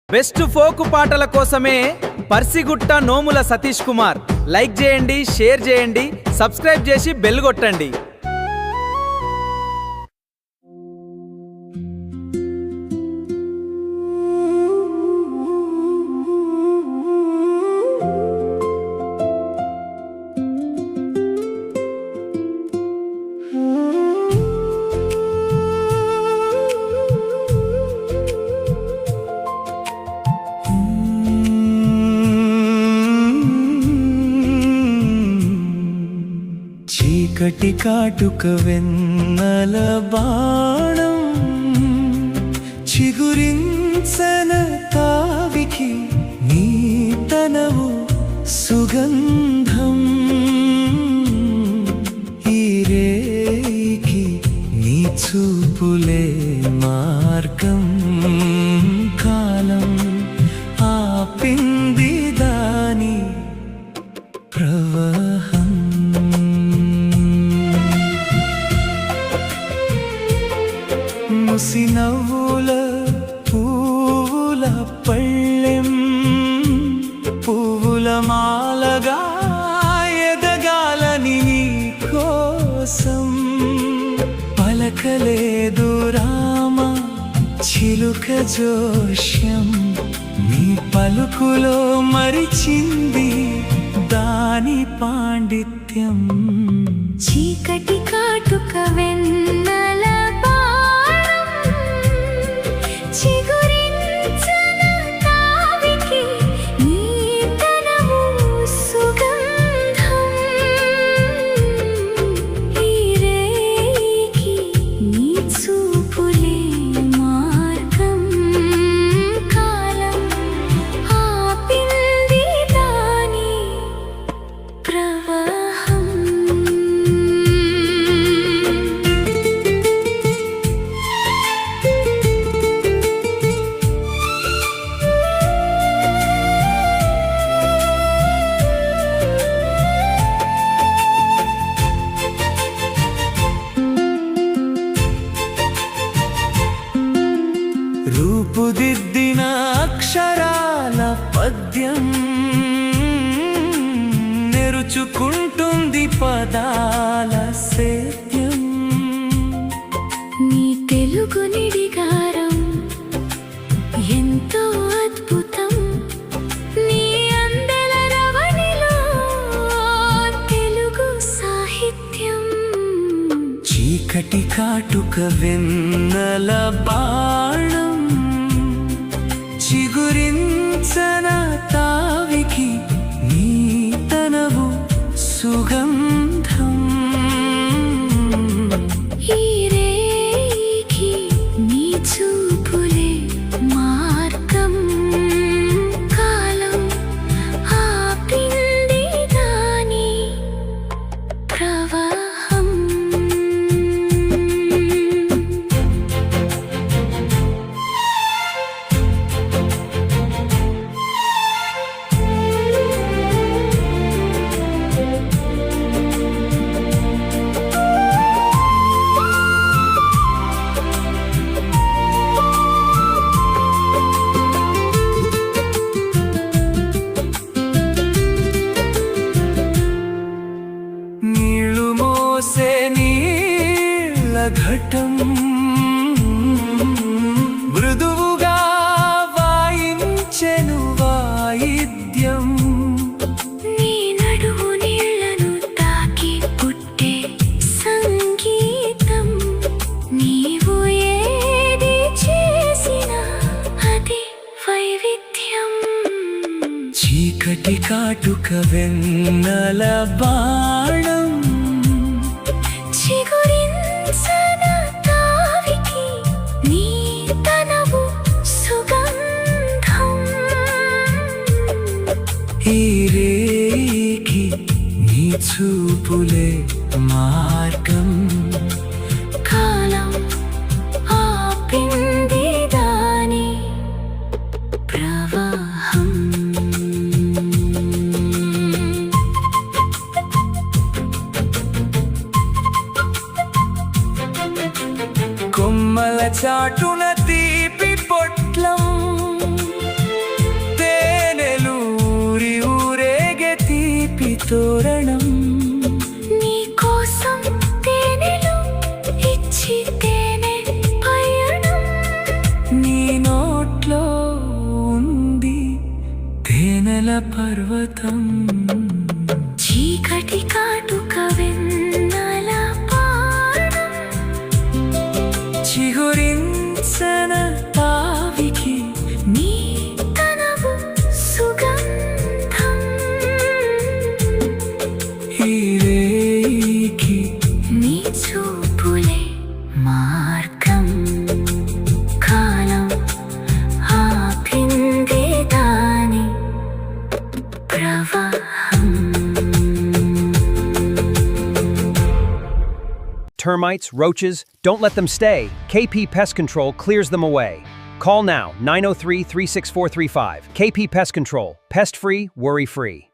Best folk పాటల కోసమే పర్సిగుట్ట నోముల Satish Kumar. Like చేయండి, షేర్ చేయండి, సబ్స్క్రైబ్ చేసి బెల్ కొట్టండి. చీకటి కాటుక వెన్నెల బాణం చిగురించన తావికి నీ తనవు సుగంధం ఈ రేయికి నీ చూపులే మార్గం కాలం ఆపింది దాని ప్రవాహం ముసి నవ్వుల పువ్వుల పళ్ళెం పువ్వుల మాలగా ఎదగాలని నీ కోసం పలకలేదు రామ చిలుక జోష్యం నీ పలుకులో మరిచింది దాని పాండిత్యం. చీకటి కాటుక వెన్నెల చిగురించన తావికి నీ తనవు సుగంధం ఈ రేయికి నీ చూపులే మార్గం కాలం ఆపింది దాని ప్రవాహం. రూపుదిద్దిన అక్షరాల పద్యం నెరుచుకుంటుంది పదాల సేద్యం. నీ తెలుగు నిడిగారం ఎంతో అద్భుతం నీ అందెల రవణిలో తెలుగు సాహిత్యం. చీకటి కాటుక వెన్నెల బాణం చిగురించన తావికి నీ తనవు సుగంధం ఈ రేయికి నీ చూపులే మార్గం కాలం ఆపింది దాని ప్రవాహం. నీళ్ళు మోసే నీళ్ళ ఘటం మృదువుగా వాయించెను వాయిద్యం. నీ నడువు నీళ్లను తాకి పుట్టే సంగీతం నీవు ఏది చేసినా అది వైవిధ్యం. చీకటి కాటుక వెన్నెల బాణం చిగురించన తావికి నీ తనవు సుగంధం ఈ రేయికి నీ చూపులే మార్గం కాలం ఆపింది దాని ప్రవాహం. కొమ్మల చాటున తీపి పొట్లం వెన్నెల పర్వతం చీకటి కాటుక వెన్నెల పానం చిగురించన తావికి నీ తనవు సుగంధం ఈ రేయికి నీ చూపులే మార్గం కాలం ఆపింది దాని ప్రవాహం Termites, roaches, don't let them stay. KP Pest Control clears them away. Call now 903 36435. KP Pest Control. Pest free, worry free.